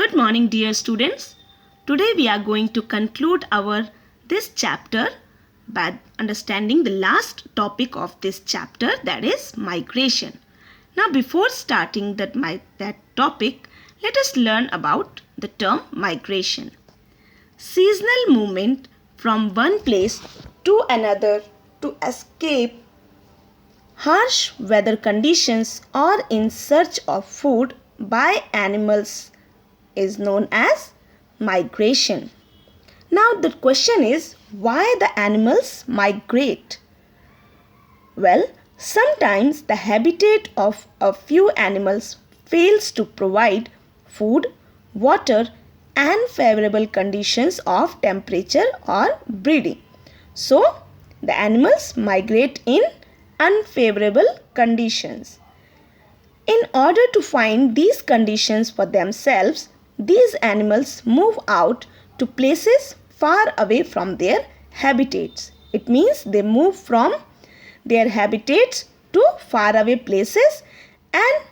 Good morning, dear students. Today we are going to conclude this chapter by understanding the last topic of this chapter, that is migration. Now before starting that topic, let us learn about the term migration. Seasonal movement from one place to another to escape harsh weather conditions or in search of food by animals is known as migration. Now the question is, why the animals migrate? Well, sometimes the habitat of a few animals fails to provide food, water and favorable conditions of temperature or breeding. So, the animals migrate in unfavorable conditions. In order to find these conditions for themselves, these animals move out to places far away from their habitats. It means they move from their habitats to far away places and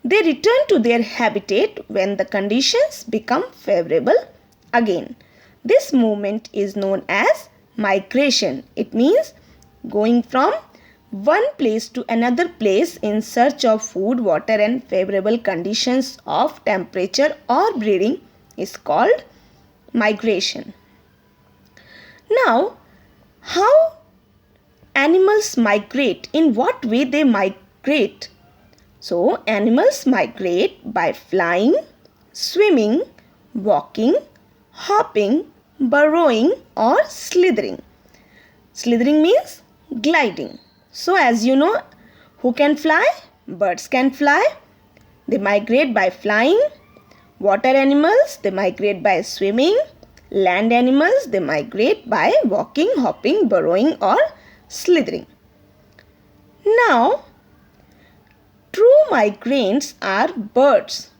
they return to their habitat when the conditions become favorable again. This movement is known as migration. It means going from one place to another place in search of food, water and favorable conditions of temperature or breeding is called migration. Now, how animals migrate? In what way they migrate? So, animals migrate by flying, swimming, walking, hopping, burrowing or slithering. Slithering means gliding. So, as you know, who can fly? Birds can fly. They migrate by flying. Water animals, they migrate by swimming. Land animals, they migrate by walking, hopping, burrowing or slithering. Now, true migrants are birds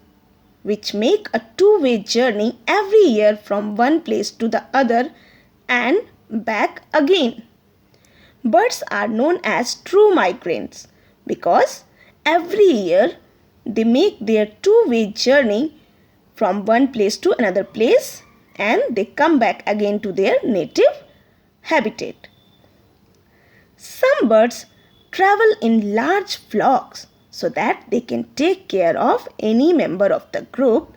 which make a two-way journey every year from one place to the other and back again. Birds are known as true migrants because every year they make their two-way journey from one place to another place and they come back again to their native habitat. Some birds travel in large flocks so that they can take care of any member of the group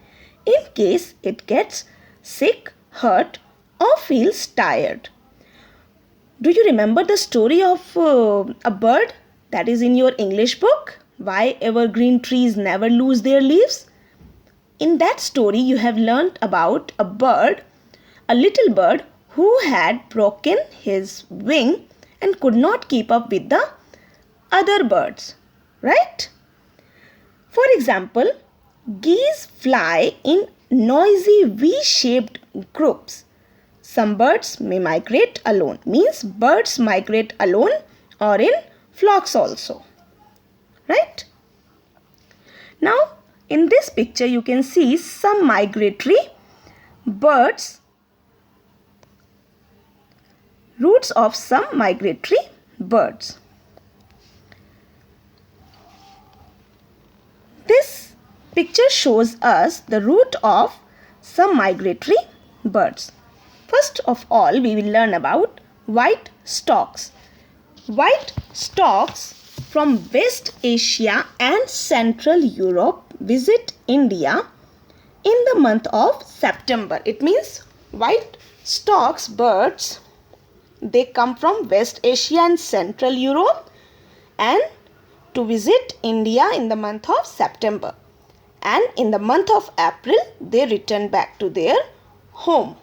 in case it gets sick, hurt or feels tired. Do you remember the story of a bird that is in your English book? Why evergreen trees never lose their leaves? In that story, you have learnt about a bird, a little bird who had broken his wing and could not keep up with the other birds, right? For example, geese fly in noisy V-shaped groups. Some birds may migrate alone, means birds migrate alone or in flocks also, right? Now, in this picture you can see some migratory birds, routes of some migratory birds. This picture shows us the route of some migratory birds. First of all, we will learn about white storks. White storks from West Asia and Central Europe visit India in the month of September. It means white storks birds, they come from West Asia and Central Europe and to visit India in the month of September. And in the month of April, they return back to their home.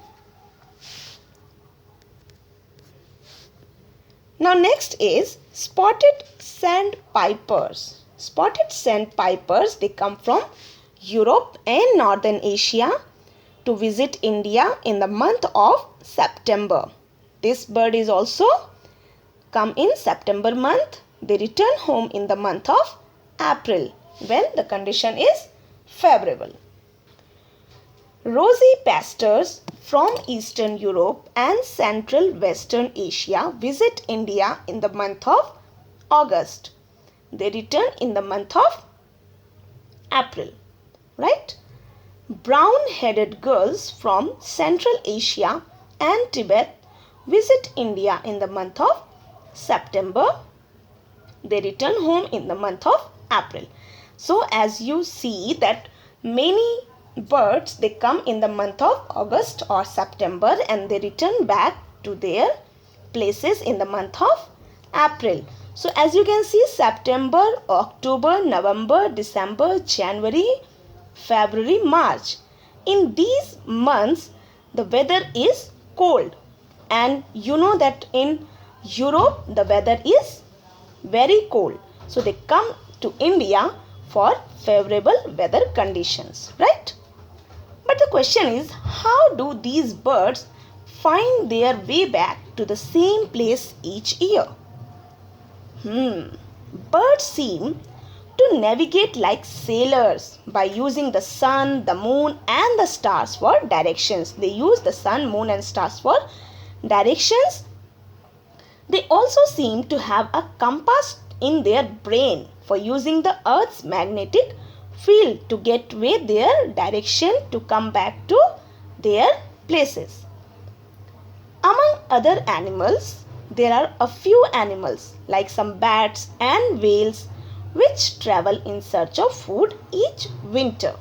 Now next is spotted sandpipers. Spotted sandpipers, they come from Europe and Northern Asia to visit India in the month of September. This bird is also come in September month. They return home in the month of April when the condition is favorable. Rosy pastors from Eastern Europe and Central Western Asia visit India in the month of August. They return in the month of April, right? brown-headed girls from Central Asia and Tibet visit India in the month of September. They return home in the month of April. So as you see that many birds, they come in the month of August or September and they return back to their places in the month of April. So as you can see, September, October, November, December, January, February, March. In these months, the weather is cold. And you know that in Europe, the weather is very cold. So they come to India for favorable weather conditions, right? But the question is, how do these birds find their way back to the same place each year? Birds seem to navigate like sailors by using the sun, the moon and the stars for directions. They use the sun, moon and stars for directions. They also seem to have a compass in their brain for using the earth's magnetic field to get their direction to come back to their places. Among other animals, there are a few animals like some bats and whales which travel in search of food each winter.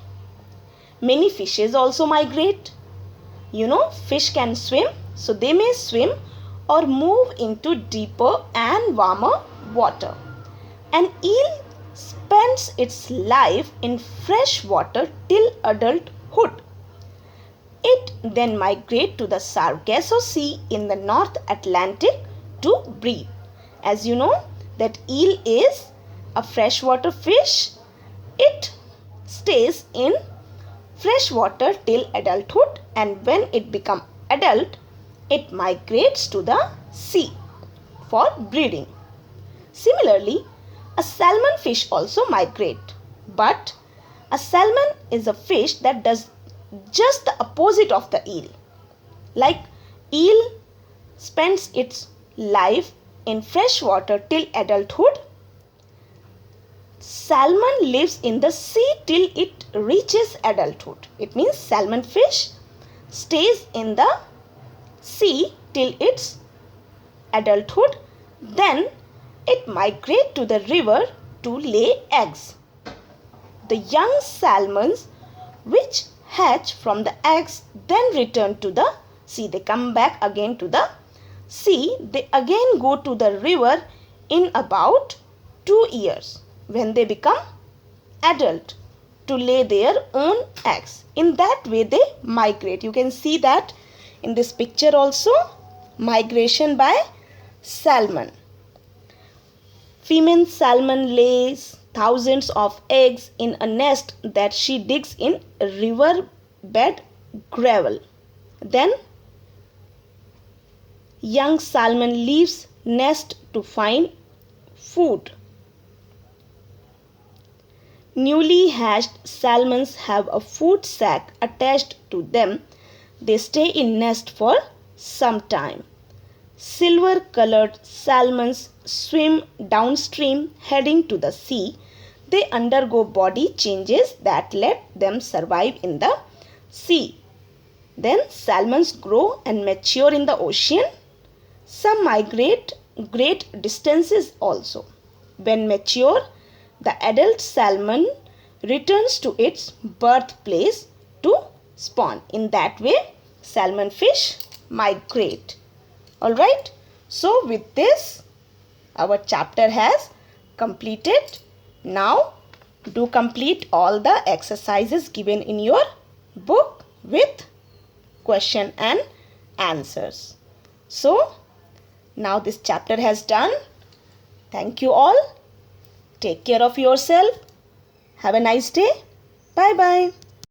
Many fishes also migrate. You know, fish can swim, so they may swim or move into deeper and warmer water. An eel spends its life in fresh water till adulthood. It then migrates to the Sargasso Sea in the North Atlantic to breed. As you know that eel is a freshwater fish. It stays in fresh water till adulthood, and when it becomes adult, it migrates to the sea for breeding. Similarly, a salmon fish also migrates, but a salmon is a fish that does just the opposite of the eel. Like eel spends its life in fresh water till adulthood, salmon lives in the sea till it reaches adulthood. It means salmon fish stays in the sea till its adulthood. Then it migrates to the river to lay eggs. The young salmons which hatch from the eggs then return to the sea. They come back again to the sea. They again go to the river in about 2 years when they become adult to lay their own eggs. In that way they migrate. You can see that in this picture also, migration by salmon. Female salmon lays thousands of eggs in a nest that she digs in riverbed gravel. Then young salmon leaves nest to find food. Newly hatched salmons have a food sac attached to them. They stay in nest for some time. Silver-colored salmons swim downstream heading to the sea. They undergo body changes that let them survive in the sea. Then salmons grow and mature in the ocean. Some migrate great distances also. When mature, the adult salmon returns to its birthplace to spawn. In that way, salmon fish migrate. Alright, so with this, our chapter has completed. Now, do complete all the exercises given in your book with question and answers. So, now this chapter has done. Thank you all. Take care of yourself. Have a nice day. Bye-bye.